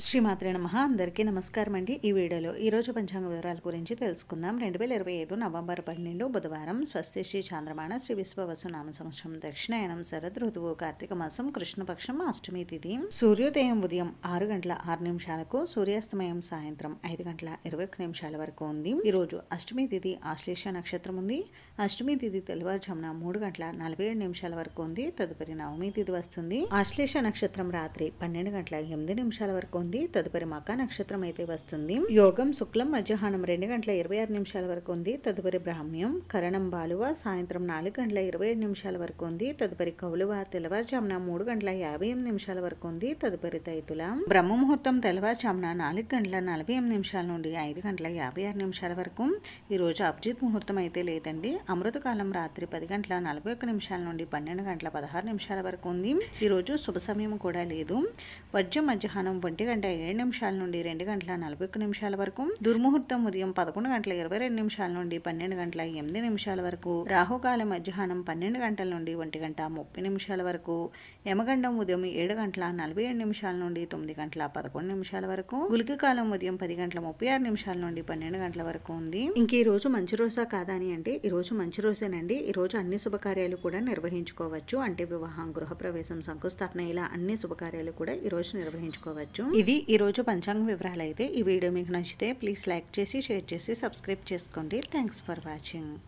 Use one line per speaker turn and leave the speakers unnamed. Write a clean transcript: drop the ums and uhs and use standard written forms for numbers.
శ్రీమాత్రే నమః. అందరికీ నమస్కారం అండి. ఈ వీడియోలో ఈరోజు పంచాంగ వివరాల గురించి తెలుసుకుందాం. 2025 నవంబర్ 12 బుధవారం. స్వస్తి శ్రీ చాంద్రమాన శ్రీ విశ్వవసు నామ సంవత్సరం దక్షిణాయనం శరద్ ఋతువు కార్తీక మాసం కృష్ణపక్షం అష్టమి తిథి. సూర్యోదయం ఉదయం 6 గంటల 6 నిమిషాలకు, సూర్యాస్తమయం సాయంత్రం 5 గంటల 21 నిమిషాల వరకు ఉంది. ఈ రోజు అష్టమి తిథి ఆశ్లేష నక్షత్రం ఉంది. అష్టమి తిథి తెల్లవారుజామున 3 గంటల 47 నిమిషాల వరకు ఉంది. తదుపరి నవమి తిథి వస్తుంది. ఆశ్లేష నక్షత్రం రాత్రి 12 గంటల 8 నిమిషాల వరకు ఉంది. తదుపరి మక నక్షత్రం అయితే వస్తుంది. యోగం శుక్లం మధ్యాహ్నం 2 గంటల 26 నిమిషాల వరకు ఉంది. తదుపరి బ్రాహ్మ్యం కరణం బాలువ సాయంత్రం 4 గంటల 27 నిమిషాల వరకు ఉంది. తదుపరి కౌలువ తెల్లవారుజామున 3 గంటల 58 నిమిషాల వరకు ఉంది. తదుపరి తైతుల బ్రహ్మ ముహూర్తం తెల్లవారుజామున 4 గంటల 48 నిమిషాల నుండి 5 గంటల 56 నిమిషాల వరకు. ఈ రోజు అభిజిత్ ముహూర్తం అయితే లేదండి. అమృతకాలం రాత్రి 10 గంటల 41 నిమిషాల నుండి 12 గంటల 16 నిమిషాల వరకు ఉంది. ఈ రోజు శుభ సమయం కూడా లేదు. వజ్రం మధ్యాహ్నం 1 గంట 7 నిమిషాల నుండి 2 గంటల 41 నిమిషాల వరకు. దుర్ముహూర్తం ఉదయం 11 గంటల 22 నిమిషాల నుండి 12 గంటల 8 నిమిషాల వరకు. రాహుకాలం మధ్యాహ్నం 12 గంటల నుండి 1 గంట 30 నిమిషాల వరకు. యమగండం ఉదయం 7 గంటల 47 నిమిషాల నుండి 9 గంటల 11 నిమిషాల వరకు. గుళిక కాలం ఉదయం 10 గంటల 36 నిమిషాల నుండి 12 గంటల వరకు ఉంది. ఇంక ఈ రోజు మంచి రోజా కాదా అని అంటే ఈ రోజు మంచి రోజేనండి. ఈ రోజు అన్ని శుభకార్యాలు కూడా నిర్వహించుకోవచ్చు. అంటే వివాహం, గృహప్రవేశం, శంకుస్థాపన ఇలా అన్ని శుభకార్యాలు కూడా ఈ రోజు నిర్వహించుకోవచ్చు. ఇది ఈ రోజు పంచాంగ వివరాలు అయితే. ఈ వీడియో మీకు నచ్చితే ప్లీజ్ లైక్ చేసి, షేర్ చేసి, సబ్స్క్రైబ్ చేసుకోండి. Thanks for watching.